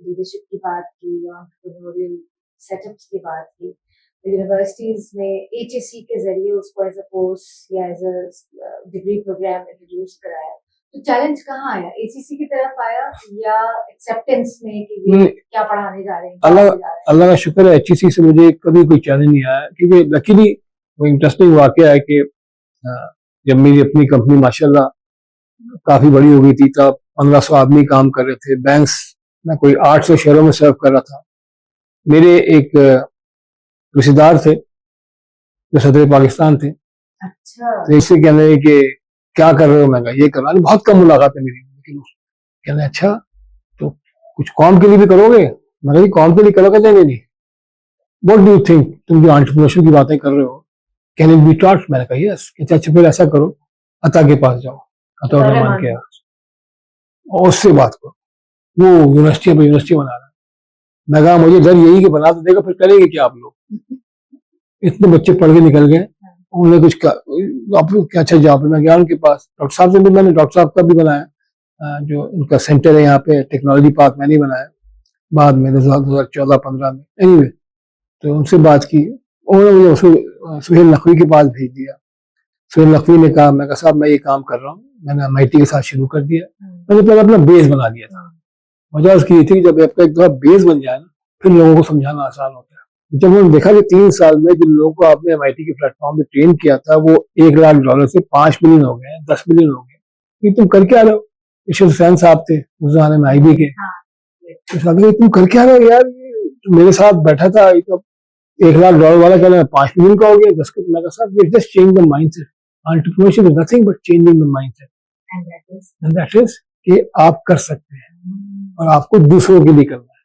Leadership की बात की, एंटरप्रेन्योरियल सेटअप्स की बात की। यूनिवर्सिटीज में एचएससी के जरिए उसको एज अ कोर्स या as a degree program introduce कराया। तो चैलेंज कहाँ आया, एचएससी की तरफ आया या एक्सेप्टेंस में कि ये क्या पढ़ाने जा रहे हैं? अल्लाह का शुक्र है, एचईसी से मुझे कभी कोई चैलेंज नहीं आया, क्योंकि लकीली वो इंटरेस्टिंग वाकया है कि जब मेरी अपनी कंपनी माशाल्लाह काफी बड़ी हो गई थी, तब 1500 आदमी काम कर रहे थे। बैंक्स में कोई 800 शहरों में सर्व कर रहा था। मेरे एक रिश्तेदार थे जो सदर पाकिस्तान थे। अच्छा। तो इससे कहने लगे कि क्या कर रहे हो? मैं कहा ये कर रहा हूं। बहुत कम मुलाकात है मेरी, लेकिन कहने अच्छा तो कुछ कॉम के लिए भी करोगे? मैं कहा कॉम के लिए करोगे? नहीं, व्हाट डू यू थिंक, तुम जो एंटरप्रेन्योरशिप की बातें कर रहे हो, कैन इट बी टॉट? मैंने कहा यस। अच्छा फिर ऐसा करो, अता के पास जाओ, अता रहमान के यहाँ, और उससे बात करो, वो यूनिवर्सिटी बना रहा है। मैं कहा मुझे डर यही कि बना तो देगा, फिर करेंगे क्या आप लोग? इतने बच्चे पढ़ के निकल गए, उन्होंने कुछ क्या अच्छा जॉब है। मैं गया उनके पास, डॉक्टर साहब से भी, मैंने डॉक्टर साहब का भी बनाया, जो उनका सेंटर है यहाँ पे टेक्नोलॉजी पार्क, मैंने ही बनाया बाद में 2014-15 में। एनीवे, तो उनसे बात की, उन्होंने मुझे सुहेल नकवी के पास भेज दिया। सुहेल नकवी ने कहा, मैं कहा साहब मैं ये काम कर रहा हूँ, मैंने एमआईटी के साथ शुरू कर दिया। मैंने पहले अपना बेस बना दिया था। वजह उसकी ये थी कि जब आपका एक दफा बेस बन जाए ना, फिर लोगों को समझाना आसान होता है। जब उन्होंने देखा कि 3 साल में जिन लोगों को आपने एमआईटी के प्लेटफॉर्म पे ट्रेन किया था वो $1 लाख से 5 मिलियन हो गए, 10 मिलियन हो गए, तुम कर क्या रहे हो? इशरत हुसैन साहब थे उस जमाने में आईबी के, तो तुम कर क्या रहे हो यार? मेरे साथ बैठा था, $1 लाख वाला कह रहा है 5 मिलियन का हो गया, 10 का। मैं कहा साहब ये just change the mindset. Entrepreneurship is nothing but changing the mindset, and that is कि आप कर सकते हैं और आपको दूसरों के लिए करना है।